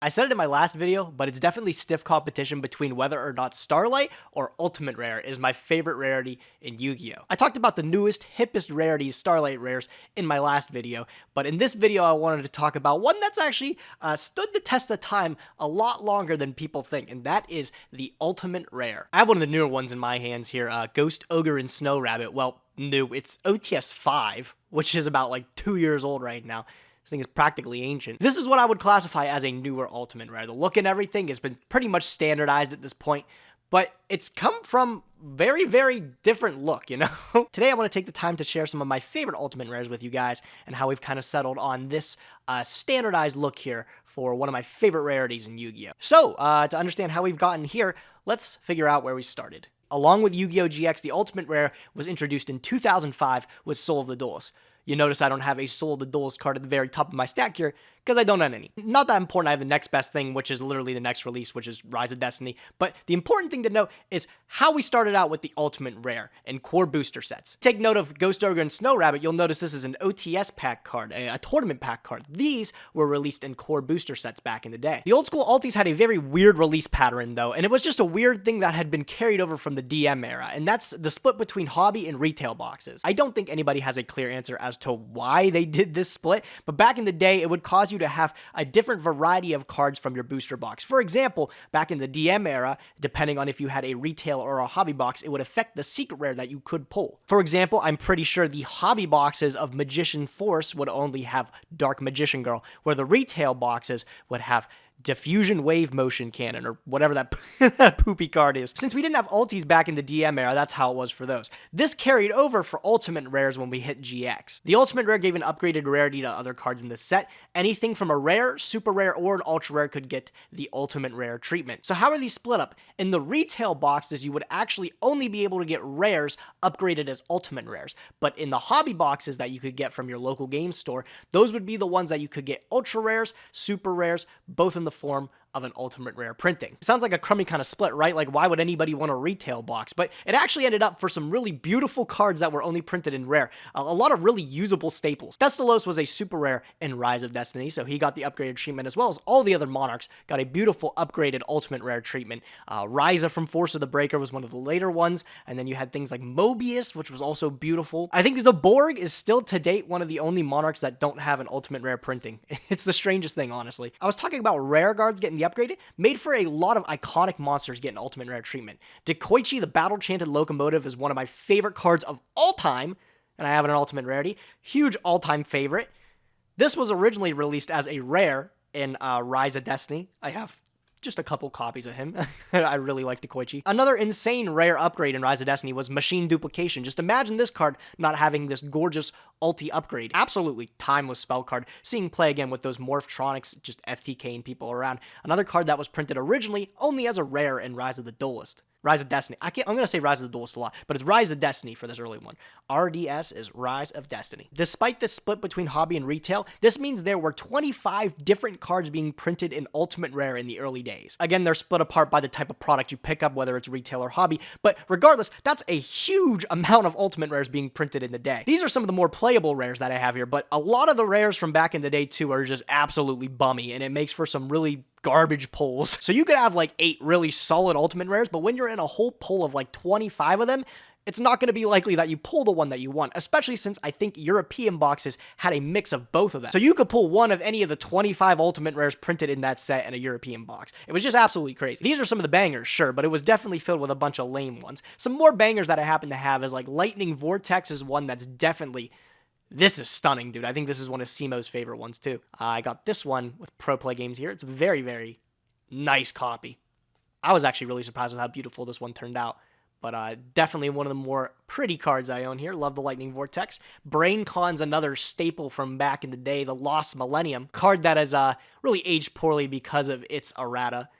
I said it in my last video, but it's definitely stiff competition between whether or not Starlight or Ultimate Rare is my favorite rarity in Yu-Gi-Oh! I talked about the newest, hippest rarities, Starlight Rares, in my last video, but in this video I wanted to talk about one that's actually stood the test of time a lot longer than people think, and that is the Ultimate Rare. I have one of the newer ones in my hands here, Ghost Ogre and Snow Rabbit. Well, new, it's OTS 5, which is about like 2 years old right now. This thing is practically ancient. This is what I would classify as a newer Ultimate Rare. The look and everything has been pretty much standardized at this point, but it's come from very, very different look, you know? Today I want to take the time to share some of my favorite Ultimate Rares with you guys and how we've kind of settled on this standardized look here for one of my favorite rarities in Yu-Gi-Oh! So, to understand how we've gotten here, let's figure out where we started. Along with Yu-Gi-Oh! GX, the Ultimate Rare was introduced in 2005 with Soul of the Duelist. You notice I don't have a Soul of the Duelist card at the very top of my stack here, because I don't own any. Not that important, I have the next best thing, which is literally the next release, which is Rise of Destiny. But the important thing to note is how we started out with the Ultimate Rare and core booster sets. Take note of Ghost Ogre and Snow Rabbit, you'll notice this is an OTS pack card, a tournament pack card. These were released in core booster sets back in the day. The old school Altis had a very weird release pattern though, and it was just a weird thing that had been carried over from the DM era, and that's the split between hobby and retail boxes. I don't think anybody has a clear answer as to why they did this split, but back in the day, it would cause you to have a different variety of cards from your booster box. For example, back in the DM era, depending on if you had a retail or a hobby box, it would affect the secret rare that you could pull. For example, I'm pretty sure the hobby boxes of Magician Force would only have Dark Magician Girl, where the retail boxes would have Diffusion Wave Motion Cannon, or whatever that poopy card is. Since we didn't have ultis back in the DM era, that's how it was for those. This carried over for Ultimate Rares when we hit GX. The Ultimate Rare gave an upgraded rarity to other cards in the set. Anything from a rare, super rare, or an ultra rare could get the Ultimate Rare treatment. So how are these split up? In the retail boxes, you would actually only be able to get rares upgraded as Ultimate Rares. But in the hobby boxes that you could get from your local game store, those would be the ones that you could get ultra rares, super rares, both in the form of an Ultimate Rare printing. It sounds like a crummy kind of split, right? Like, why would anybody want a retail box? But it actually ended up for some really beautiful cards that were only printed in rare. A lot of really usable staples. Destalos was a super rare in Rise of Destiny, so he got the upgraded treatment, as well as all the other Monarchs got a beautiful upgraded Ultimate Rare treatment. Ryza from Force of the Breaker was one of the later ones, and then you had things like Mobius, which was also beautiful. I think Zaborg is still to date one of the only Monarchs that don't have an Ultimate Rare printing. It's the strangest thing, honestly. I was talking about rare guards getting the upgraded, made for a lot of iconic monsters getting Ultimate Rare treatment. Dekoichi, the Battle-Chanted Locomotive, is one of my favorite cards of all time, and I have it in Ultimate Rarity. Huge all-time favorite. This was originally released as a rare in Rise of Destiny. I have just a couple copies of him. I really like Dekoichi. Another insane rare upgrade in Rise of Destiny was Machine Duplication. Just imagine this card not having this gorgeous ulti upgrade. Absolutely timeless spell card. Seeing play again with those Morphtronics just FTKing people around. Another card that was printed originally only as a rare in Rise of the Duelist. Rise of Destiny. I'm going to say Rise of the Duelist a lot, but it's Rise of Destiny for this early one. RDS is Rise of Destiny. Despite this split between hobby and retail, this means there were 25 different cards being printed in Ultimate Rare in the early days. Again, they're split apart by the type of product you pick up, whether it's retail or hobby, but regardless, that's a huge amount of Ultimate Rares being printed in the day. These are some of the more playable rares that I have here, but a lot of the rares from back in the day too are just absolutely bummy, and it makes for some really garbage pulls. So you could have like 8 really solid Ultimate Rares, but when you're in a whole pull of like 25 of them, it's not going to be likely that you pull the one that you want, especially since I think European boxes had a mix of both of them. So you could pull one of any of the 25 Ultimate Rares printed in that set in a European box. It was just absolutely crazy. These are some of the bangers, sure, but it was definitely filled with a bunch of lame ones. Some more bangers that I happen to have is like Lightning Vortex is one that's definitely... This is stunning, dude. I think this is one of Simo's favorite ones, too. I got this one with Pro Play Games here. It's a very, very nice copy. I was actually really surprised with how beautiful this one turned out. But definitely one of the more pretty cards I own here. Love the Lightning Vortex. Brain Con's another staple from back in the day. The Lost Millennium. Card that has really aged poorly because of its errata.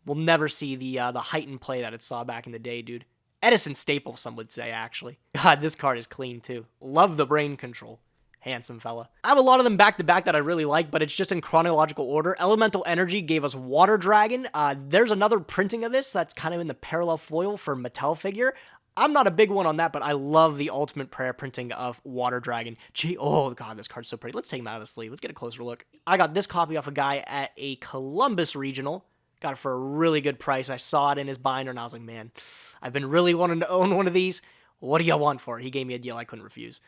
We'll never see the heightened play that it saw back in the day, dude. Edison staple, some would say, actually. God, this card is clean, too. Love the brain control. Handsome fella. I have a lot of them back-to-back that I really like, but it's just in chronological order. Elemental Energy gave us Water Dragon. There's another printing of this that's kind of in the parallel foil for Mattel figure. I'm not a big one on that, but I love the ultimate prayer printing of Water Dragon. Gee, oh god, this card's so pretty. Let's take him out of the sleeve. Let's get a closer look. I got this copy off a guy at a Columbus regional. Got it for a really good price. I saw it in his binder, and I was like, man, I've been really wanting to own one of these. What do you want for it? He gave me a deal I couldn't refuse.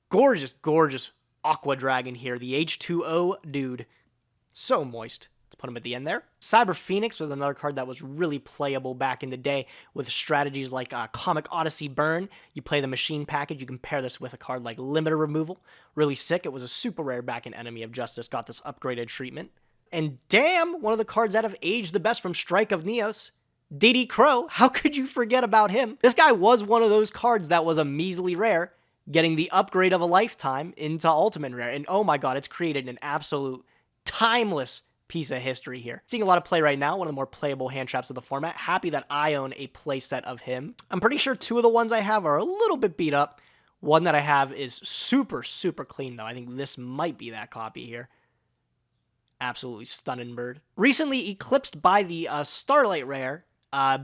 Gorgeous, gorgeous Aqua Dragon here. The H2O dude. So moist. Let's put him at the end there. Cyberphoenix was another card that was really playable back in the day with strategies like Comic Odyssey Burn. You play the machine package. You can pair this with a card like Limiter Removal. Really sick. It was a super rare back in Enemy of Justice. Got this upgraded treatment. And damn, one of the cards that have aged the best from Strike of Neos. Diddy Crow. How could you forget about him? This guy was one of those cards that was a measly rare, getting the upgrade of a lifetime into Ultimate Rare. And oh my god, it's created an absolute timeless piece of history here. Seeing a lot of play right now, one of the more playable hand traps of the format. Happy that I own a playset of him. I'm pretty sure two of the ones I have are a little bit beat up. One that I have is super, super clean though. I think this might be that copy here. Absolutely stunning bird. Recently eclipsed by the Starlight Rare,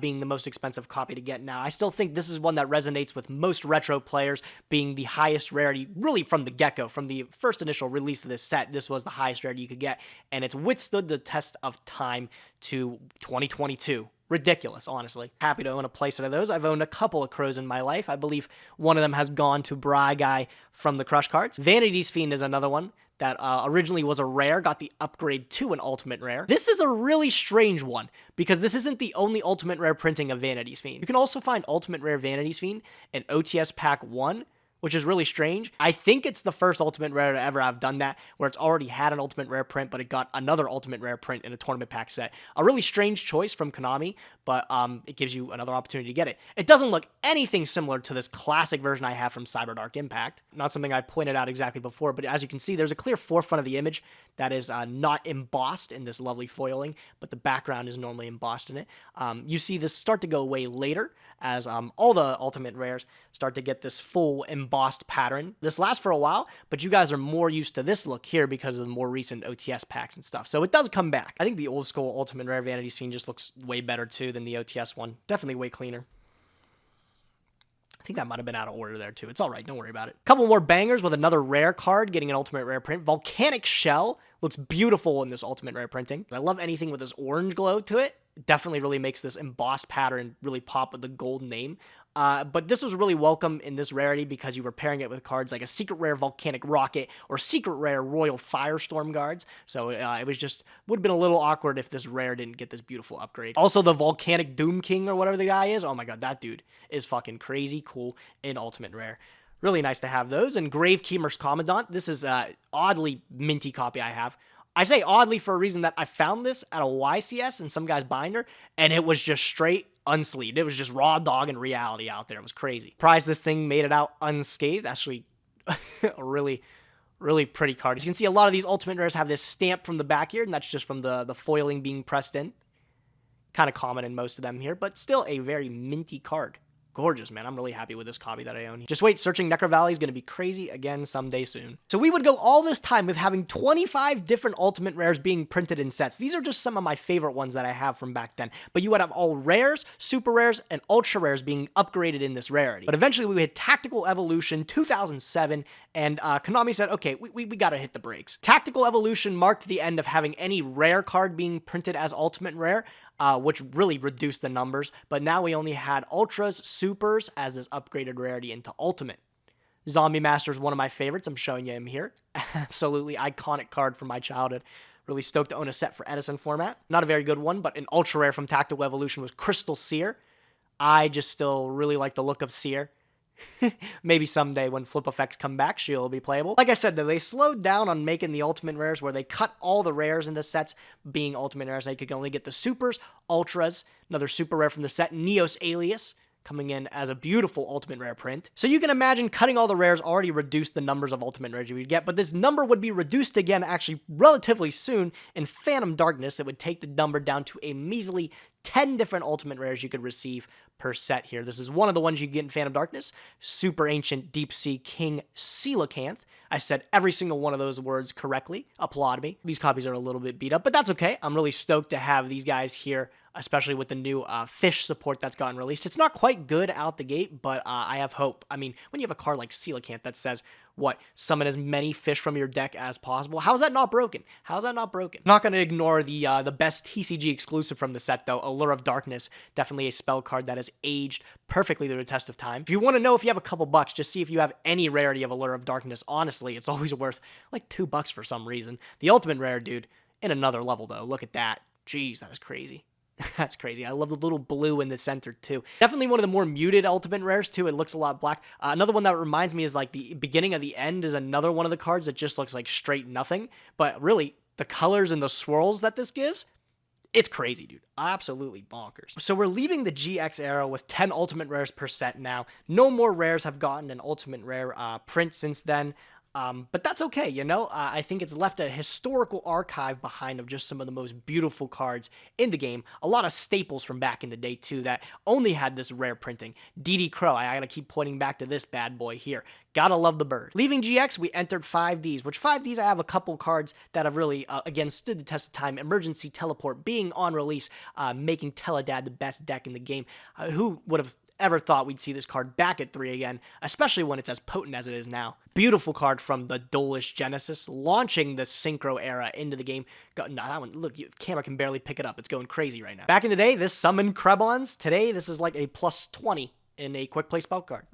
being the most expensive copy to get now. I still think this is one that resonates with most retro players, being the highest rarity, really from the get-go. From the first initial release of this set, this was the highest rarity you could get, and it's withstood the test of time to 2022. Ridiculous, honestly. Happy to own a playset of those. I've owned a couple of Crows in my life. I believe one of them has gone to Bry Guy from the Crush cards. Vanity's Fiend is another one that originally was a rare, got the upgrade to an ultimate rare. This is a really strange one, because this isn't the only ultimate rare printing of Vanity's Fiend. You can also find ultimate rare Vanity's Fiend in OTS Pack 1, which is really strange. I think it's the first ultimate rare to ever have done that, where it's already had an ultimate rare print, but it got another ultimate rare print in a tournament pack set. A really strange choice from Konami, but it gives you another opportunity to get it. It doesn't look anything similar to this classic version I have from Cyber Dark Impact. Not something I pointed out exactly before, but as you can see, there's a clear forefront of the image that is not embossed in this lovely foiling, but the background is normally embossed in it. You see this start to go away later, as all the ultimate rares start to get this full embossed pattern. This lasts for a while, but you guys are more used to this look here because of the more recent OTS packs and stuff. So it does come back. I think the old school ultimate rare Vanity's Fiend just looks way better too than the OTS one. Definitely way cleaner. I think that might have been out of order there too. It's all right. Don't worry about it. Couple more bangers with another rare card getting an ultimate rare print. Volcanic Shell looks beautiful in this ultimate rare printing. I love anything with this orange glow to it. It definitely really makes this embossed pattern really pop with the gold name. But this was really welcome in this rarity because you were pairing it with cards like a secret rare Volcanic Rocket or secret rare Royal Firestorm guards. So it was just, would have been a little awkward if this rare didn't get this beautiful upgrade. Also, the Volcanic Doom King or whatever the guy is. Oh my god, that dude is fucking crazy cool in ultimate rare. Really nice to have those. And Gravekeeper's Commandant. This is a oddly minty copy I have. I say oddly for a reason that I found this at a YCS in some guy's binder, and it was just straight unsleeved. It was just raw dog and reality out there. It was crazy. Surprised this thing made it out unscathed. Actually, a really, really pretty card. As you can see, a lot of these ultimate rares have this stamp from the back here, and that's just from the foiling being pressed in. Kind of common in most of them here, but still a very minty card. Gorgeous, man. I'm really happy with this copy that I own. Just wait, Searching Necro Valley is going to be crazy again someday soon. So we would go all this time with having 25 different ultimate rares being printed in sets. These are just some of my favorite ones that I have from back then. But you would have all rares, super rares, and ultra rares being upgraded in this rarity. But eventually we hit Tactical Evolution 2007, and Konami said, okay, we got to hit the brakes. Tactical Evolution marked the end of having any rare card being printed as ultimate rare, which really reduced the numbers, but now we only had Ultras, Supers as this upgraded rarity into Ultimate. Zombie Master is one of my favorites. I'm showing you him here. Absolutely iconic card from my childhood. Really stoked to own a set for Edison format. Not a very good one, but an ultra rare from Tactical Evolution was Crystal Seer. I just still really like the look of Seer. Maybe someday when flip effects come back, she'll be playable. Like I said, though, they slowed down on making the ultimate rares where they cut all the rares into sets being ultimate rares. They could only get the supers, ultras, another super rare from the set, Neos Alias, coming in as a beautiful ultimate rare print. So you can imagine cutting all the rares already reduced the numbers of ultimate rares you would get, but this number would be reduced again actually relatively soon in Phantom Darkness. That would take the number down to a measly 10 different ultimate rares you could receive per set here. This is one of the ones you get in Phantom Darkness. Super Ancient Deep Sea King Coelacanth. I said every single one of those words correctly. Applaud me. These copies are a little bit beat up, but that's okay. I'm really stoked to have these guys here especially with the new fish support that's gotten released. It's not quite good out the gate, but I have hope. I mean, when you have a card like Coelacanth that says, what, summon as many fish from your deck as possible, how is that not broken? How is that not broken? I'm not going to ignore the best TCG exclusive from the set, though, Allure of Darkness. Definitely a spell card that has aged perfectly through the test of time. If you want to know if you have a couple bucks, just see if you have any rarity of Allure of Darkness. Honestly, it's always worth like $2 for some reason. The ultimate rare, dude, in another level, though. Look at that. Jeez, that is crazy. That's crazy. I love the little blue in the center, too. Definitely one of the more muted ultimate rares, too. It looks a lot black. Another one that reminds me is, like, the beginning of the end is another one of the cards that just looks like straight nothing. But really, the colors and the swirls that this gives, it's crazy, dude. Absolutely bonkers. So we're leaving the GX era with 10 ultimate rares per set now. No more rares have gotten an ultimate rare print since then. But that's okay, you know? I think it's left a historical archive behind of just some of the most beautiful cards in the game. A lot of staples from back in the day, too, that only had this rare printing. Diddy Crow, I gotta keep pointing back to this bad boy here. Gotta love the bird. Leaving GX, we entered 5Ds, which 5Ds I have a couple cards that have really, again, stood the test of time. Emergency Teleport being on release, making Teledad the best deck in the game. Who would have ever thought we'd see this card back at 3 again, especially when it's as potent as it is now. Beautiful card from the Duelist Genesis, launching the Synchro era into the game. No, that one, look, camera can barely pick it up. It's going crazy right now. Back in the day, this summoned Krebons. Today, this is like a plus 20 in a quick play spell card.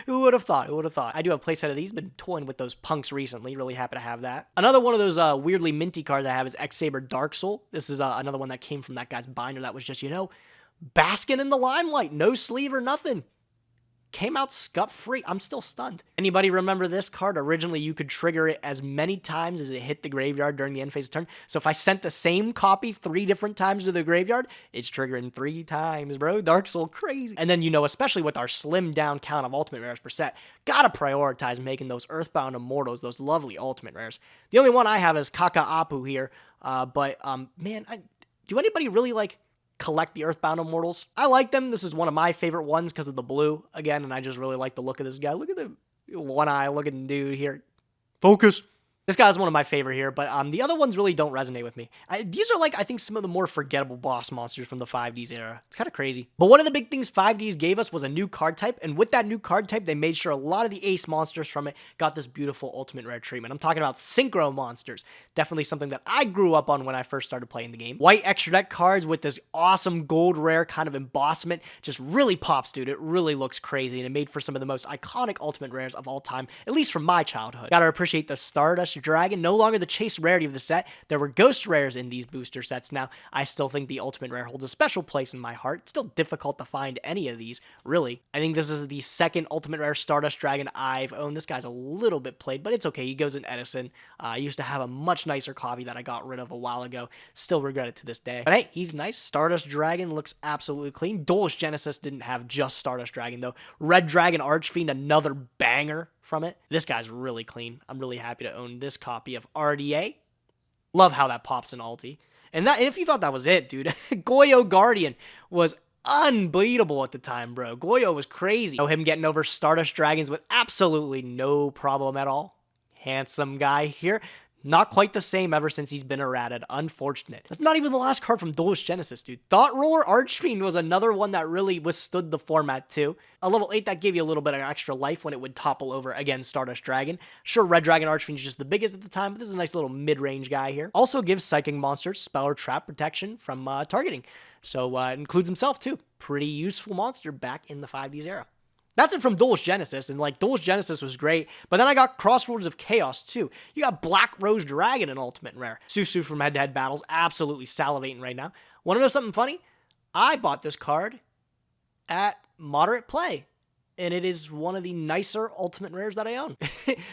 Who would have thought? Who would have thought? I do have a playset of these. Been toying with those punks recently. Really happy to have that. Another one of those weirdly minty cards I have is Saber Dark Soul. This is another one that came from that guy's binder that was just, you know, basking in the limelight, no sleeve or nothing. Came out scot-free. I'm still stunned. Anybody remember this card? Originally, you could trigger it as many times as it hit the graveyard during the end phase of turn. So if I sent the same copy 3 different times to the graveyard, it's triggering 3 times, bro. Dark Soul, crazy. And then, you know, especially with our slimmed down count of ultimate rares per set, gotta prioritize making those Earthbound Immortals, those lovely ultimate rares. The only one I have is Kaka'apu here. Man, do anybody really, like, collect the Earthbound Immortals? I like them. This is one of my favorite ones because of the blue, again, and I just really like the look of this guy. Look at the one eye looking dude here. Focus. This guy's one of my favorite here, but the other ones really don't resonate with me. These are, like, I think some of the more forgettable boss monsters from the 5Ds era. It's kind of crazy. But one of the big things 5Ds gave us was a new card type, and with that new card type, they made sure a lot of the ace monsters from it got this beautiful ultimate rare treatment. I'm talking about synchro monsters. Definitely something that I grew up on when I first started playing the game. White extra deck cards with this awesome gold rare kind of embossment just really pops, dude. It really looks crazy, and it made for some of the most iconic ultimate rares of all time, at least from my childhood. Gotta appreciate the Stardust Dragon, no longer the chase rarity of the set. There were ghost rares in these booster sets. Now, I still think the ultimate rare holds a special place in my heart. It's still difficult to find any of these, really. I think this is the second ultimate rare Stardust Dragon I've owned. This guy's a little bit played, but it's okay. He goes in Edison. I used to have a much nicer copy that I got rid of a while ago. Still regret it to this day. But hey, he's nice. Stardust Dragon looks absolutely clean. Duelist Genesis didn't have just Stardust Dragon, though. Red Dragon Archfiend, another banger from it. This guy's really clean. I'm really happy to own this copy of RDA. Love how that pops in ulti. And if you thought that was it, dude, Yugioh Guardian was unbeatable at the time, bro. Yugioh was crazy. Him getting over Stardust Dragons with absolutely no problem at all. Handsome guy here. Not quite the same ever since he's been errated. Unfortunate. That's not even the last card from Duelist Genesis, dude. Thought Roller Archfiend was another one that really withstood the format, too. A level 8 that gave you a little bit of extra life when it would topple over, again, Stardust Dragon. Sure, Red Dragon Archfiend is just the biggest at the time, but this is a nice little mid-range guy here. Also gives Psychic Monsters spell or trap protection from targeting. So, it includes himself, too. Pretty useful monster back in the 5Ds era. That's it from Duelist Genesis, and like Duelist Genesis was great, but then I got Crossroads of Chaos too. You got Black Rose Dragon in Ultimate Rare. Susu from head-to-head battles, absolutely salivating right now. Want to know something funny? I bought this card at moderate play, and it is one of the nicer Ultimate Rares that I own.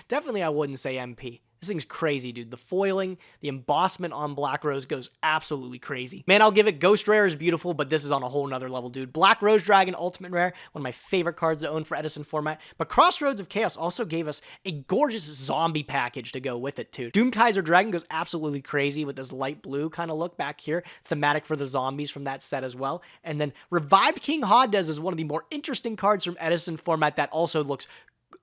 Definitely I wouldn't say MP. This thing's crazy, dude. The foiling, the embossment on Black Rose goes absolutely crazy. Man, I'll give it. Ghost Rare is beautiful, but this is on a whole nother level, dude. Black Rose Dragon Ultimate Rare, one of my favorite cards to own for Edison format. But Crossroads of Chaos also gave us a gorgeous zombie package to go with it, too. Doomkaiser Dragon goes absolutely crazy with this light blue kind of look back here. Thematic for the zombies from that set as well. And then Revived King Hadez is one of the more interesting cards from Edison format that also looks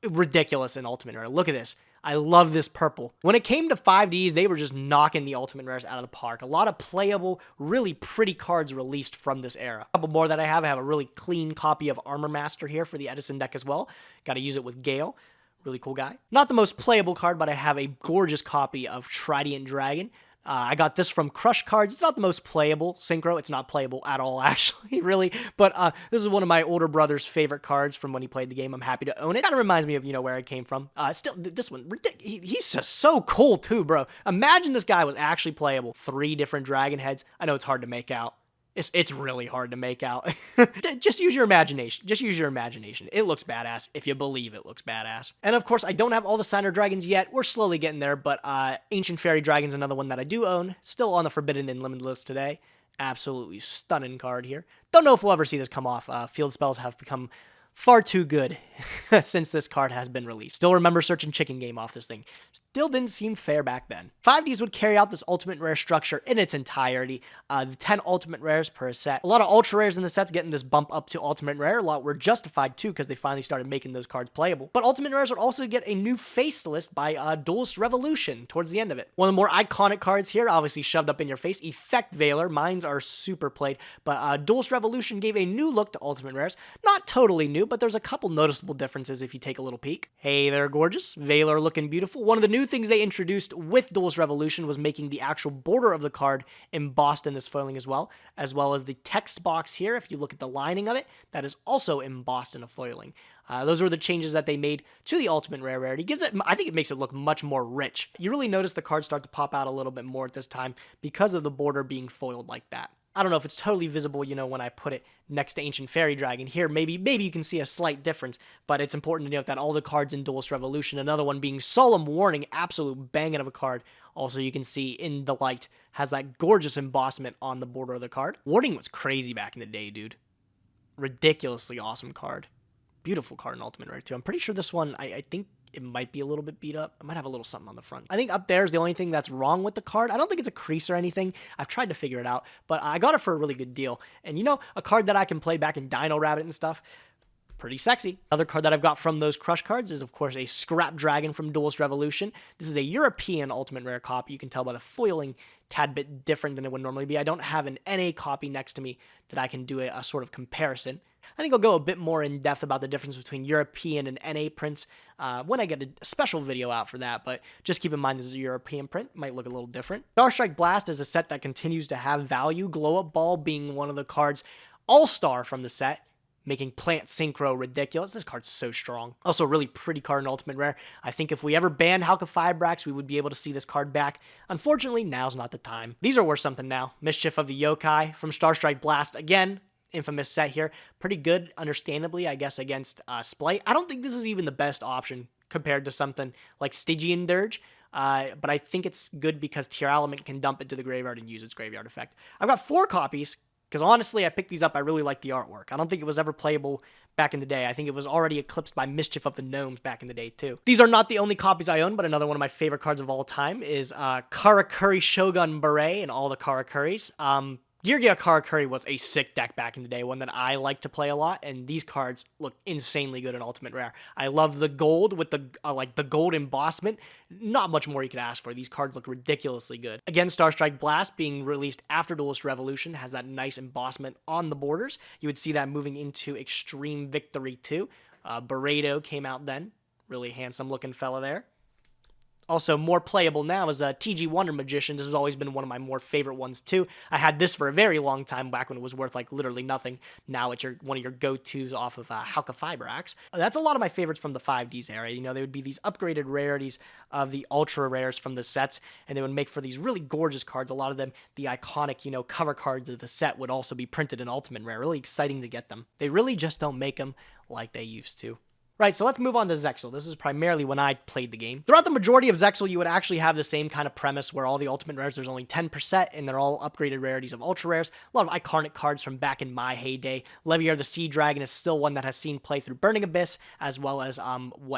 ridiculous in Ultimate Rare. Look at this. I love this purple. When it came to 5Ds, they were just knocking the Ultimate Rares out of the park. A lot of playable, really pretty cards released from this era. A couple more that I have a really clean copy of Armor Master here for the Edison deck as well. Got to use it with Gale. Really cool guy. Not the most playable card, but I have a gorgeous copy of Tridian Dragon. I got this from Crush Cards. It's not the most playable synchro. It's not playable at all, actually, really. But this is one of my older brother's favorite cards from when he played the game. I'm happy to own it. Kind of reminds me of, where it came from. Still, this one, he's just so cool, too, bro. Imagine this guy was actually playable. 3 different dragon heads. I know it's hard to make out. It's really hard to make out. Just use your imagination. Just use your imagination. It looks badass if you believe it looks badass. And of course, I don't have all the Signer Dragons yet. We're slowly getting there, but Ancient Fairy Dragon's another one that I do own. Still on the Forbidden and Limited list today. Absolutely stunning card here. Don't know if we'll ever see this come off. Field spells have become far too good since this card has been released. Still remember searching Chicken Game off this thing. Still didn't seem fair back then. 5Ds would carry out this Ultimate Rare structure in its entirety. The 10 Ultimate Rares per set. A lot of Ultra Rares in the sets getting this bump up to Ultimate Rare. A lot were justified too because they finally started making those cards playable. But Ultimate Rares would also get a new face list by Duelist Revolution towards the end of it. One of the more iconic cards here, obviously shoved up in your face, Effect Veiler. Mines are super played, but Duelist Revolution gave a new look to Ultimate Rares. Not totally new, but there's a couple noticeable differences if you take a little peek. Hey there, gorgeous. Veiler looking beautiful. One of the new things they introduced with Duelist Revolution was making the actual border of the card embossed in this foiling as well as the text box here. If you look at the lining of it, that is also embossed in a foiling. Those were the changes that they made to the Ultimate Rare rarity. I think it makes it look much more rich. You really notice the cards start to pop out a little bit more at this time because of the border being foiled like that. I don't know if it's totally visible, when I put it next to Ancient Fairy Dragon. Here, maybe you can see a slight difference, but it's important to note that all the cards in Duelist Revolution, another one being Solemn Warning, absolute banging of a card. Also, you can see in the light, has that gorgeous embossment on the border of the card. Warning was crazy back in the day, dude. Ridiculously awesome card. Beautiful card in Ultimate Rare, too. I'm pretty sure this one, I think it might be a little bit beat up. It might have a little something on the front. I think up there is the only thing that's wrong with the card. I don't think it's a crease or anything. I've tried to figure it out, but I got it for a really good deal. And a card that I can play back in Dino Rabbit and stuff, pretty sexy. Another card that I've got from those Crush cards is, of course, a Scrap Dragon from Duelist Revolution. This is a European Ultimate Rare copy. You can tell by the foiling, tad bit different than it would normally be. I don't have an NA copy next to me that I can do a sort of comparison. I think I'll go a bit more in depth about the difference between European and NA prints when I get a special video out for that, but just keep in mind this is a European print. Might look a little different. Starstrike Blast is a set that continues to have value, Glow Up Ball being one of the cards all-star from the set, making Plant Synchro ridiculous. This card's so strong. Also a really pretty card in Ultimate Rare. I think if we ever banned Halqifibrax, we would be able to see this card back. Unfortunately, now's not the time. These are worth something now. Mischief of the Yokai from Starstrike Blast. Again, infamous set here. Pretty good, understandably, I guess, against Splite. I don't think this is even the best option compared to something like Stygian Dirge. But I think it's good because Tearlament can dump it to the graveyard and use its graveyard effect. I've got 4 copies, because honestly, I picked these up. I really like the artwork. I don't think it was ever playable back in the day. I think it was already eclipsed by Mischief of the Gnomes back in the day, too. These are not the only copies I own, but another one of my favorite cards of all time is Karakuri Shogun Beret and all the Karakuris. Yugioh Karakuri was a sick deck back in the day, one that I like to play a lot, and these cards look insanely good in Ultimate Rare. I love the gold with the the gold embossment. Not much more you could ask for. These cards look ridiculously good. Again, Starstrike Blast being released after Duelist Revolution has that nice embossment on the borders. You would see that moving into Extreme Victory too. Barredo came out then. Really handsome looking fella there. Also, more playable now is TG Wonder Magician. This has always been one of my more favorite ones, too. I had this for a very long time back when it was worth, literally nothing. Now it's one of your go-tos off of Halqifibrax. That's a lot of my favorites from the 5Ds era. They would be these upgraded rarities of the ultra rares from the sets, and they would make for these really gorgeous cards. A lot of them, the iconic, cover cards of the set would also be printed in Ultimate Rare. Really exciting to get them. They really just don't make them like they used to. Right, so let's move on to Zexo. This is primarily when I played the game. Throughout the majority of Zexo, you would actually have the same kind of premise where all the Ultimate Rares, there's only 10 per set, and they're all upgraded rarities of Ultra Rares. A lot of iconic cards from back in my heyday. Levier the Sea Dragon is still one that has seen play through Burning Abyss, as well as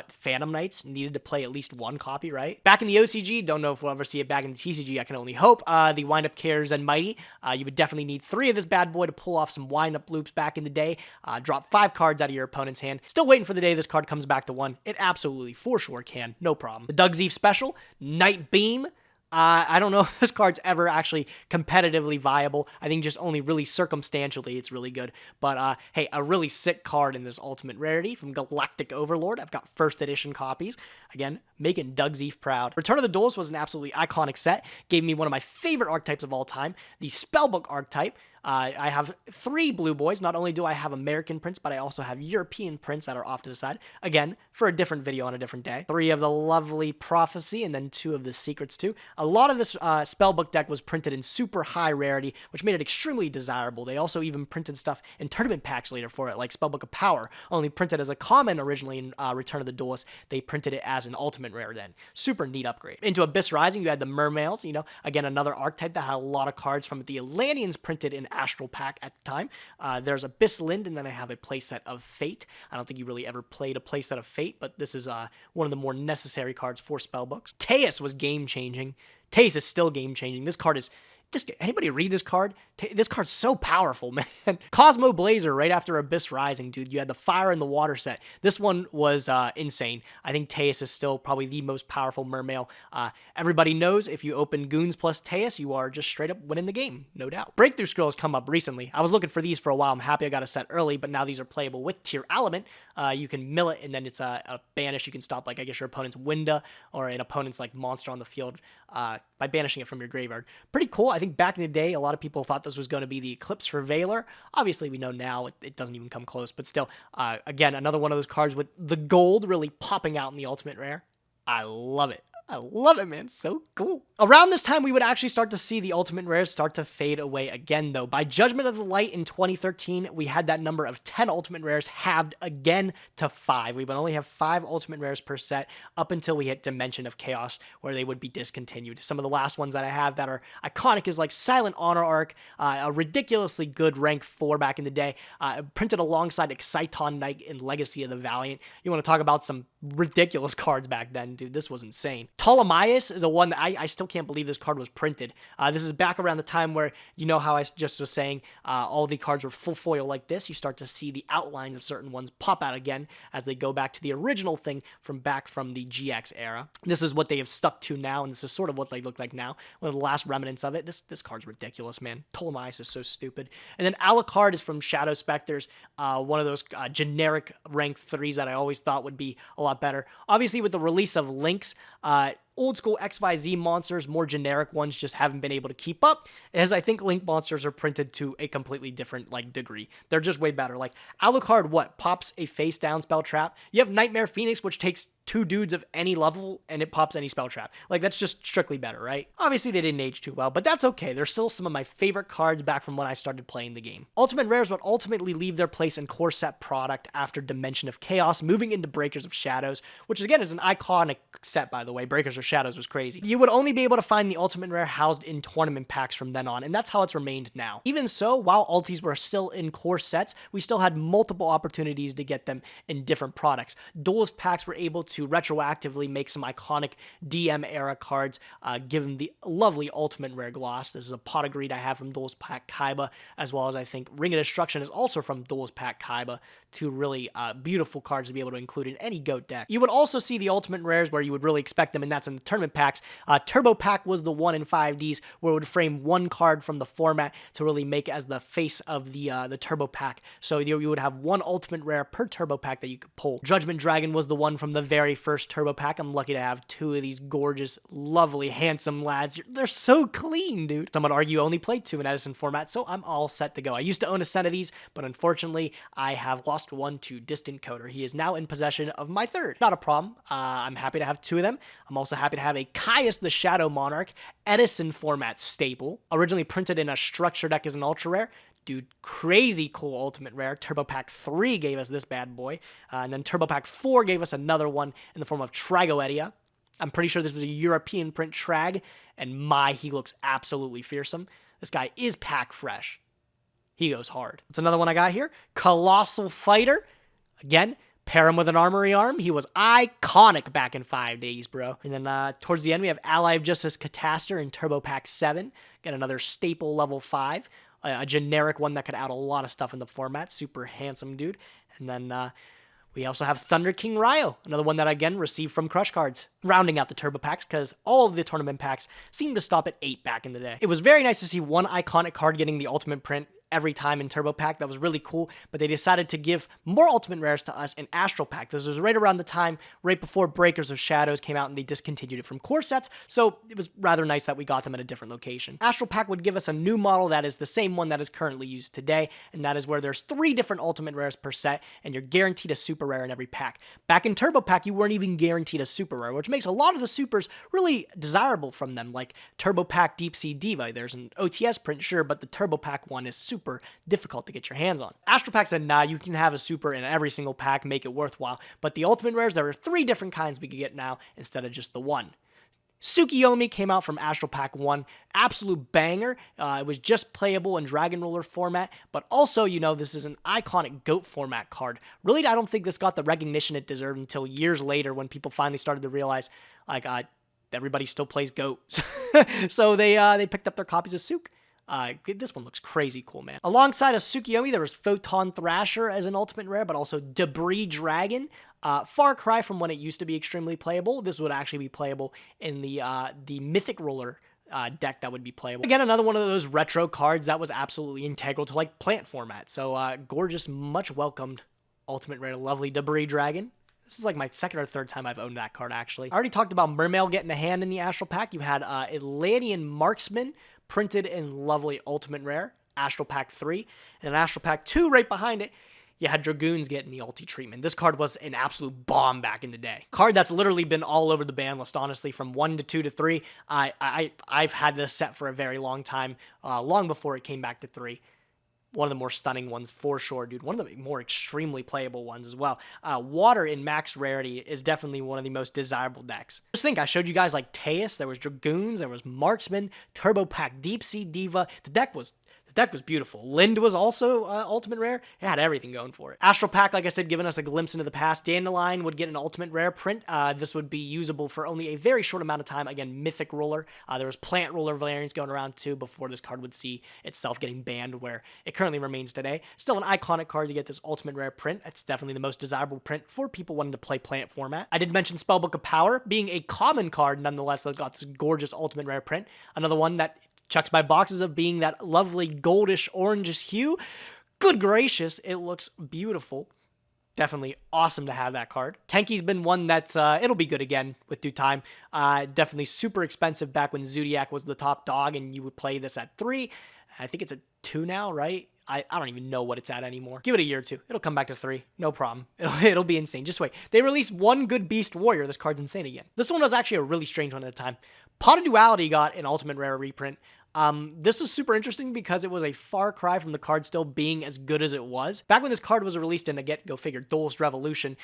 Phantom Knights needed to play at least 1 copy, right? Back in the OCG, don't know if we'll ever see it back in the TCG, I can only hope. The Wind-Up Cares and Mighty, you would definitely need 3 of this bad boy to pull off some wind-up loops back in the day. Drop 5 cards out of your opponent's hand. Still waiting for the day this card comes back to 1, it absolutely for sure can. No problem. The Doug Zeef special, Night Beam. I don't know if this card's ever actually competitively viable. I think just only really circumstantially it's really good. But hey, a really sick card in this ultimate rarity from Galactic Overlord. I've got first edition copies. Again, making Doug Zeef proud. Return of the Duelist was an absolutely iconic set. Gave me one of my favorite archetypes of all time, the Spellbook archetype. I have 3 blue boys. Not only do I have American prints, but I also have European prints that are off to the side. Again, for a different video on a different day. 3 of the lovely Prophecy, and then 2 of the Secrets too. A lot of this Spellbook deck was printed in super high rarity, which made it extremely desirable. They also even printed stuff in tournament packs later for it, like Spellbook of Power, only printed as a common originally in Return of the Duelist. They printed it as an ultimate rare then. Super neat upgrade. Into Abyss Rising, you had the Mermails, you know, again, another archetype that had a lot of cards from the Atlanteans printed in Astral Pack at the time. There's Abyss Lind, and then I have a playset of Fate. I don't think you really ever played a playset of Fate, but this is one of the more necessary cards for spellbooks. Teus was game-changing. Teus is still game-changing. This card is... anybody read this card? This card's so powerful, man. Cosmo Blazer right after Abyss Rising, dude. You had the Fire and the Water set. This one was insane. I think Teus is still probably the most powerful mermail. Everybody knows if you open Goons plus Teus, you are just straight up winning the game, no doubt. Breakthrough Scrolls come up recently. I was looking for these for a while. I'm happy I got a set early, but now these are playable with Tier Element. You can mill it, and then it's a banish. You can stop, like, I guess your opponent's Winda or an opponent's, like, monster on the field by banishing it from your graveyard. Pretty cool. I think back in the day, a lot of people thought this was going to be the Eclipse for Valor. Obviously, we know now it doesn't even come close, but still, again, another one of those cards with the gold really popping out in the ultimate rare. I love it. I love it, man. So cool. Around this time, we would actually start to see the ultimate rares start to fade away again, though. By Judgment of the Light in 2013, we had that number of 10 ultimate rares halved again to 5. We would only have 5 ultimate rares per set up until we hit Dimension of Chaos, where they would be discontinued. Some of the last ones that I have that are iconic is like Silent Honor Arc, a ridiculously good rank 4 back in the day, printed alongside Exciton Knight in Legacy of the Valiant. You want to talk about some ridiculous cards back then, dude. This was insane. Ptolemias is a one that I still can't believe this card was printed. This is back around the time where, you know how I just was saying, all the cards were full foil like this. You start to see the outlines of certain ones pop out again as they go back to the original thing from the GX era. This is what they have stuck to now, and this is sort of what they look like now. One of the last remnants of it. This card's ridiculous, man. Ptolemias is so stupid. And then Alucard is from Shadow Specters, one of those generic rank 3s that I always thought would be a lot better. Obviously, with the release of Lynx, old school XYZ monsters, more generic ones, just haven't been able to keep up, as I think Link monsters are printed to a completely different, like, degree. They're just way better. Like, Alucard, what, pops a face down spell trap? You have Nightmare Phoenix, which takes 2 dudes of any level, and it pops any spell trap. Like, that's just strictly better, right? Obviously, they didn't age too well, but that's okay. They're still some of my favorite cards back from when I started playing the game. Ultimate Rares would ultimately leave their place in core set product after Dimension of Chaos, moving into Breakers of Shadows, which, again, is an iconic set, by the way. Breakers of Shadows was crazy. You would only be able to find the Ultimate Rare housed in tournament packs from then on, and that's how it's remained now. Even so, while ultis were still in core sets, we still had multiple opportunities to get them in different products. Duelist packs were able to retroactively make some iconic DM era cards, given the lovely Ultimate Rare gloss. This is a Pot of Greed I have from Duelist Pack Kaiba, as well as I think Ring of Destruction is also from Duelist Pack Kaiba. 2 really beautiful cards to be able to include in any GOAT deck. You would also see the Ultimate Rares where you would really expect them, and that's in the tournament packs. Turbo Pack was the 1 in 5Ds where it would frame 1 card from the format to really make as the face of the Turbo Pack. So you would have 1 Ultimate Rare per Turbo Pack that you could pull. Judgment Dragon was the one from the very first Turbo Pack. I'm lucky to have 2 of these gorgeous, lovely, handsome lads. They're so clean, dude. Some would argue only played 2 in Edison format, so I'm all set to go. I used to own a set of these, but unfortunately, I have lost 1 to Distant Coder. He is now in possession of my 3rd. Not a problem. I'm happy to have 2 of them. I'm also happy to have a Caius the Shadow Monarch Edison format staple, originally printed in a structure deck as an ultra rare. Dude, crazy cool Ultimate Rare. Turbo Pack 3 gave us this bad boy, and then Turbo Pack 4 gave us another one in the form of Tragoedia. I'm pretty sure this is a European print Trag, and he looks absolutely fearsome. This guy is pack fresh. He goes hard. What's another one I got here? Colossal Fighter. Again, pair him with an Armory Arm. He was iconic back in 5Ds, bro. And then towards the end, we have Ally of Justice Catastor in Turbo Pack 7. Again, another staple level 5. A generic one that could add a lot of stuff in the format. Super handsome dude. And then We also have Thunder King Ryo, another one that I, again, received from Crush Cards, rounding out the Turbo Packs because all of the tournament packs seemed to stop at 8 back in the day. It was very nice to see one iconic card getting the ultimate print every time in Turbo Pack. That was really cool, but they decided to give more ultimate rares to us in Astral Pack. This was right around the time, right before Breakers of Shadows came out and they discontinued it from core sets, so it was rather nice that we got them at a different location. Astral Pack would give us a new model that is the same one that is currently used today, and that is where there's 3 different ultimate rares per set, and you're guaranteed a super rare in every pack. Back in Turbo Pack, you weren't even guaranteed a super rare, which makes a lot of the supers really desirable from them, like Turbo Pack Deep Sea Diva. There's an OTS print, sure, but the Turbo Pack one is super difficult to get your hands on. Astral Pack said, nah, you can have a super in every single pack, make it worthwhile, but the ultimate rares, there are 3 different kinds we could get now instead of just the one. Tsukiyomi came out from Astral Pack 1, absolute banger. It was just playable in Dragon Roller format, but also, you know, this is an iconic GOAT format card. Really, I don't think this got the recognition it deserved until years later when people finally started to realize, like, everybody still plays GOAT. So they picked up their copies of Suk. This one looks crazy cool, man. Alongside of Tsukiyomi, there was Photon Thrasher as an ultimate rare, but also Debris Dragon. Far cry from when it used to be extremely playable. This would actually be playable in the Mythic Roller deck that would be playable. Again, another one of those retro cards that was absolutely integral to like plant format. So gorgeous, much welcomed ultimate rare, lovely Debris Dragon. This is like my second or third time I've owned that card, actually. I already talked about Mermail getting a hand in the Astral Pack. You had Atlantean Marksman, printed in lovely ultimate rare, Astral Pack 3, and then Astral Pack 2 right behind it, you had Dragoons getting the ulti treatment. This card was an absolute bomb back in the day. Card that's literally been all over the ban list, honestly, from 1 to 2 to 3. I've had this set for a very long time, long before it came back to 3. One of the more stunning ones for sure, dude. One of the more extremely playable ones as well. Water in max rarity is definitely one of the most desirable decks. Just think, I showed you guys like Teus, there was Dragoons, there was Marksman, Turbo Pack Deep Sea Diva. The deck was beautiful. Lind was also ultimate rare. It had everything going for it. Astral Pack, like I said, giving us a glimpse into the past. Dandelion would get an ultimate rare print. This would be usable for only a very short amount of time. Again, Mythic Roller. There was Plant Roller variants going around too before this card would see itself getting banned, where it currently remains today. Still an iconic card to get this ultimate rare print. It's definitely the most desirable print for people wanting to play Plant format. I did mention Spellbook of Power being a common card, nonetheless, that's got this gorgeous ultimate rare print. Another one that checks my boxes of being that lovely goldish orangish hue. Good gracious, it looks beautiful. Definitely awesome to have that card. Tenki's been one that's, it'll be good again with due time. Definitely super expensive back when Zodiac was the top dog and you would play this at 3. I think it's at 2 now, right? I don't even know what it's at anymore. Give it a year or 2. It'll come back to 3. No problem. It'll be insane. Just wait. They released one good Beast Warrior. This card's insane again. This one was actually a really strange one at the time. Pot of Duality got an ultimate rare reprint. This was super interesting because it was a far cry from the card still being as good as it was. Back when this card was released in, again, go figure, Duelist Revolution,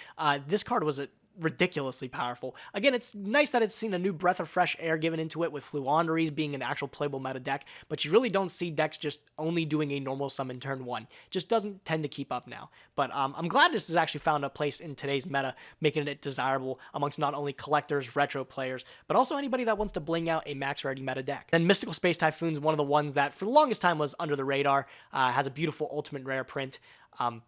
this card was ridiculously powerful. Again, it's nice that it's seen a new breath of fresh air given into it with Fluanderies being an actual playable meta deck, but you really don't see decks just only doing a normal summon turn 1. Just doesn't tend to keep up now. But I'm glad this has actually found a place in today's meta, making it desirable amongst not only collectors, retro players, but also anybody that wants to bling out a max rarity meta deck. And Mystical Space Typhoons, one of the ones that for the longest time was under the radar, has a beautiful ultimate rare print.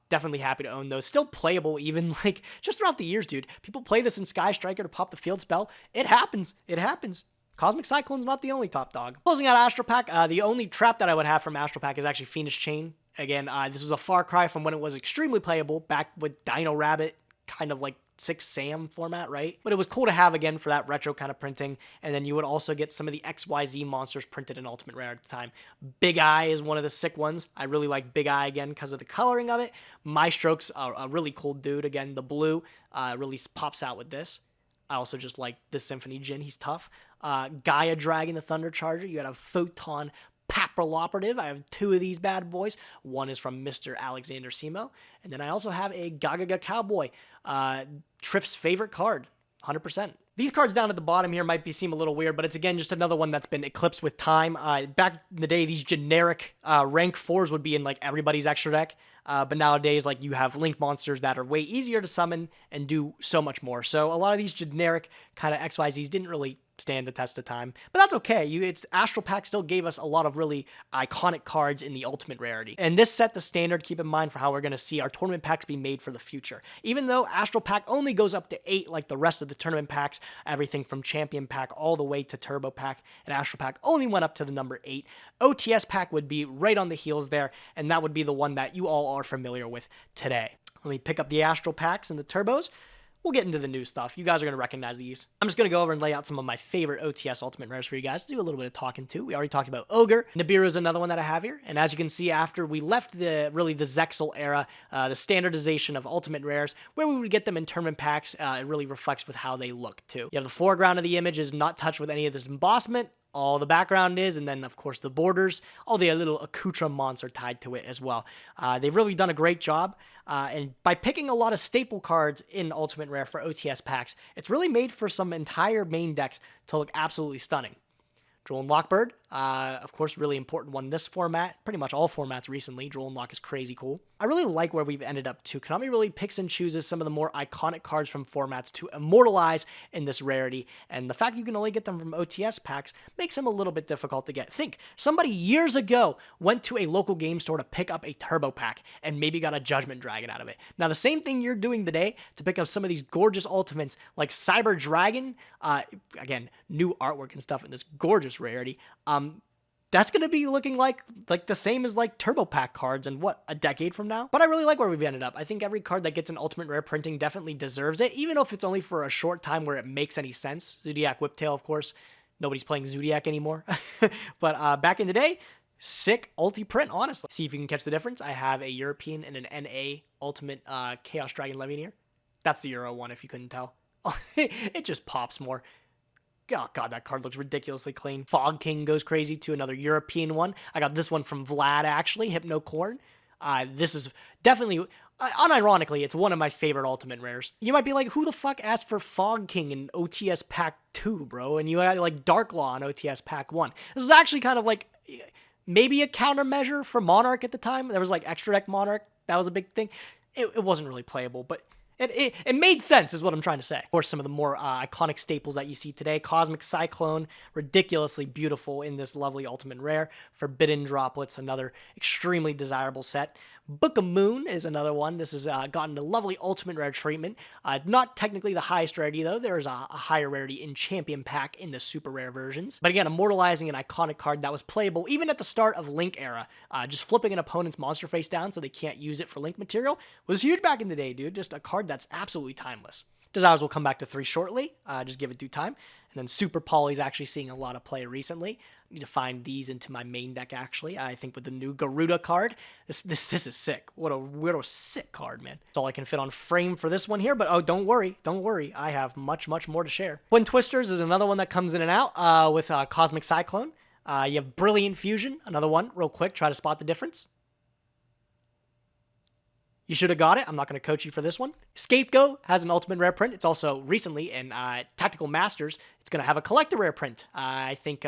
Definitely happy to own those. Still playable even like just throughout the years, dude. People play this in Sky Striker to pop the field spell. It happens. It happens. Cosmic Cyclone's not the only top dog. Closing out Astral Pack, the only trap that I would have from Astral Pack is actually Fiendish Chain. Again, this was a far cry from when it was extremely playable back with Dino Rabbit, kind of like 6 Sam format, right? But it was cool to have again for that retro kind of printing. And then you would also get some of the XYZ monsters printed in Ultimate Rare at the time. Big Eye is one of the sick ones. I really like Big Eye again because of the coloring of it. Maestro's a really cool dude. Again, the blue really pops out with this. I also just like the Symphony Djinn. He's tough. Gaia Dragon, the Thunder Charger. You got a Photon Paproloperative. I have 2 of these bad boys. One is from Mr. Alexander Simo. And then I also have a Gagaga Cowboy. Triff's favorite card, 100%. These cards down at the bottom here might seem a little weird, but it's again just another one that's been eclipsed with time. Back in the day, these generic rank 4s would be in like everybody's extra deck. But nowadays, like you have link monsters that are way easier to summon and do so much more. So a lot of these generic kind of XYZs didn't really stand the test of time. But that's okay. It's Astral Pack still gave us a lot of really iconic cards in the ultimate rarity. And this set the standard, keep in mind, for how we're going to see our tournament packs be made for the future. Even though Astral Pack only goes up to 8 like the rest of the tournament packs, everything from Champion Pack all the way to Turbo Pack, and Astral Pack only went up to the number 8. OTS Pack would be right on the heels there, and that would be the one that you all are familiar with today. Let me pick up the Astral Packs and the Turbos. We'll get into the new stuff. You guys are going to recognize these. I'm just going to go over and lay out some of my favorite OTS Ultimate Rares for you guys to do a little bit of talking to. We already talked about Ogre. Nibiru is another one that I have here. And as you can see, after we left the Zexo era, the standardization of Ultimate Rares, where we would get them in tournament packs, it really reflects with how they look too. You have the foreground of the image is not touched with any of this embossment. All the background is, and then of course the borders, all the little accoutrements are tied to it as well. They've really done a great job, and by picking a lot of staple cards in Ultimate Rare for OTS packs, it's really made for some entire main decks to look absolutely stunning. Droll and Lockbird, of course, really important one in this format. Pretty much all formats recently. Droll and Lock is crazy cool. I really like where we've ended up too. Konami really picks and chooses some of the more iconic cards from formats to immortalize in this rarity, and the fact you can only get them from OTS packs makes them a little bit difficult to get. Think, somebody years ago went to a local game store to pick up a Turbo Pack and maybe got a Judgment Dragon out of it. Now, the same thing you're doing today to pick up some of these gorgeous ultimates like Cyber Dragon, again, new artwork and stuff in this gorgeous rarity, that's going to be looking like the same as like Turbo Pack cards in what, a decade from now? But I really like where we've ended up. I think every card that gets an Ultimate Rare printing definitely deserves it, even if it's only for a short time where it makes any sense. Zodiac Whiptail, of course. Nobody's playing Zodiac anymore. But back in the day, sick ulti print, honestly. See if you can catch the difference. I have a European and an NA Ultimate Chaos Dragon Levier. That's the Euro one, if you couldn't tell. It just pops more. Oh god, that card looks ridiculously clean. Fog King goes crazy too, another European one. I got this one from Vlad, actually, Hypnocorn. This is definitely, unironically, it's one of my favorite Ultimate Rares. You might be like, who the fuck asked for Fog King in OTS Pack 2, bro? And you had like Dark Law in OTS Pack 1. This is actually kind of like maybe a countermeasure for Monarch at the time. There was like Extra Deck Monarch. That was a big thing. It wasn't really playable, but it made sense, is what I'm trying to say. Of course, some of the more iconic staples that you see today. Cosmic Cyclone, ridiculously beautiful in this lovely Ultimate Rare. Forbidden Droplets, another extremely desirable set. Book of Moon is another one. This has gotten a lovely Ultimate Rare treatment. Not technically the highest rarity, though. There is a higher rarity in Champion Pack in the super rare versions. But again, immortalizing an iconic card that was playable even at the start of Link era. Just flipping an opponent's monster face down so they can't use it for Link material was huge back in the day, dude. Just a card that's absolutely timeless. Desires will come back to 3 shortly. Just give it due time. And then Super Poly's actually seeing a lot of play recently. I need to find these into my main deck, actually. I think with the new Garuda card, this is sick. What a sick card, man. That's all I can fit on frame for this one here, but oh, don't worry. I have much more to share. Twin Twisters is another one that comes in and out with Cosmic Cyclone. You have Brilliant Fusion, another one. Real quick, try to spot the difference. You should have got it. I'm not going to coach you for this one. Scapegoat has an Ultimate Rare print. It's also recently in Tactical Masters. It's going to have a Collector Rare print. I think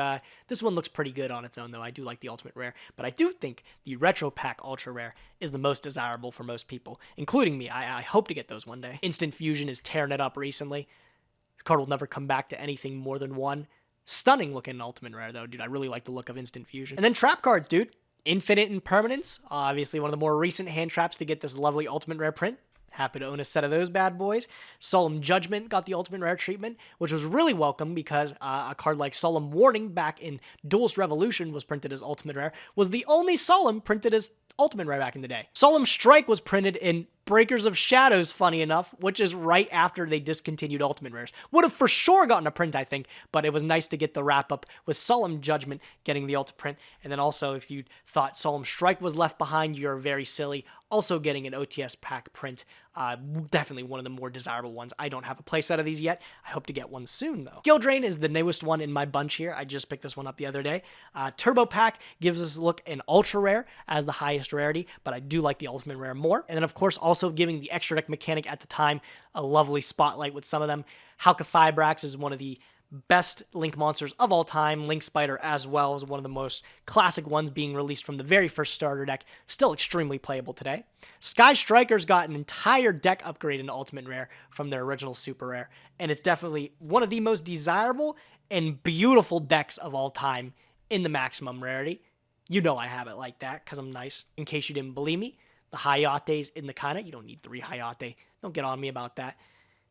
this one looks pretty good on its own, though. I do like the Ultimate Rare. But I do think the Retro Pack Ultra Rare is the most desirable for most people, including me. I hope to get those one day. Instant Fusion is tearing it up recently. This card will never come back to anything more than one. Stunning looking Ultimate Rare, though, dude. I really like the look of Instant Fusion. And then Trap cards, dude. Infinite Impermanence, obviously one of the more recent hand traps to get this lovely Ultimate Rare print. Happy to own a set of those bad boys. Solemn Judgment got the Ultimate Rare treatment, which was really welcome because a card like Solemn Warning back in Duelist Revolution was printed as Ultimate Rare, was the only Solemn printed as Ultimate Rare back in the day. Solemn Strike was printed in Breakers of Shadows, funny enough, which is right after they discontinued Ultimate Rares. Would have for sure gotten a print, I think, but it was nice to get the wrap-up with Solemn Judgment getting the Ultimate print. And then also, if you thought Solemn Strike was left behind, you're very silly. Also getting an OTS pack print. Definitely one of the more desirable ones. I don't have a playset of these yet. I hope to get one soon, though. Gildrain is the newest one in my bunch here. I just picked this one up the other day. Turbo Pack gives us a look in Ultra Rare as the highest rarity, but I do like the Ultimate Rare more. And then, of course, also giving the extra deck mechanic at the time a lovely spotlight with some of them. Halka-Fibrax is one of the best Link monsters of all time. Link Spider as well is one of the most classic ones being released from the very first starter deck. Still extremely playable today. Sky Striker's got an entire deck upgrade in Ultimate Rare from their original Super Rare, and it's definitely one of the most desirable and beautiful decks of all time in the maximum rarity. You know I have it like that because I'm nice. In case you didn't believe me, the Hayates in the Kana. You don't need 3 Hayate. Don't get on me about that.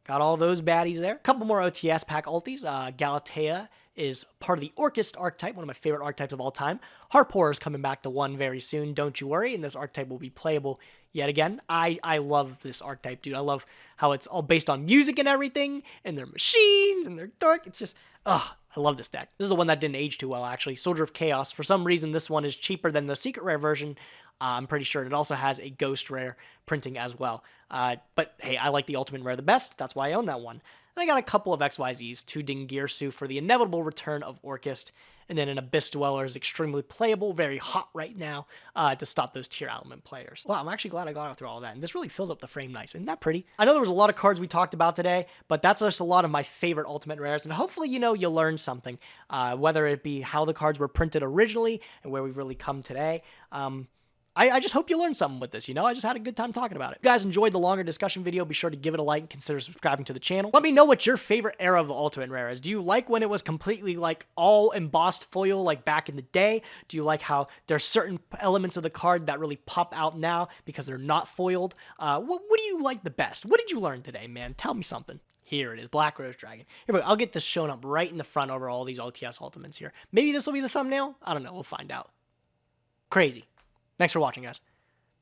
Got all those baddies there. A couple more OTS pack ultis. Galatea is part of the Orcust archetype, one of my favorite archetypes of all time. Harpour is coming back to 1 very soon, don't you worry, and this archetype will be playable yet again. I love this archetype, dude. I love how it's all based on music and everything, and their machines, and their dark. It's just, I love this deck. This is the one that didn't age too well, actually. Soldier of Chaos. For some reason, this one is cheaper than the Secret Rare version. I'm pretty sure. It also has a Ghost Rare printing as well. But hey, I like the Ultimate Rare the best. That's why I own that one. And I got a couple of XYZs, 2 Dingirsu for the inevitable return of Orcust, and then an Abyss Dweller is extremely playable, very hot right now, to stop those tier element players. Wow, I'm actually glad I got through all of that, and this really fills up the frame nice. Isn't that pretty? I know there was a lot of cards we talked about today, but that's just a lot of my favorite Ultimate Rares, and hopefully, you learned something, whether it be how the cards were printed originally and where we've really come today. I just hope you learned something with this, I just had a good time talking about it. If you guys enjoyed the longer discussion video, be sure to give it a like and consider subscribing to the channel. Let me know what your favorite era of the Ultimate Rare is. Do you like when it was completely like all embossed foil like back in the day? Do you like how there's certain elements of the card that really pop out now because they're not foiled? What do you like the best? What did you learn today, man? Tell me something. Here it is, Black Rose Dragon. Here we go. I'll get this shown up right in the front over all these OTS Ultimates here. Maybe this will be the thumbnail? I don't know. We'll find out. Crazy. Thanks for watching, guys.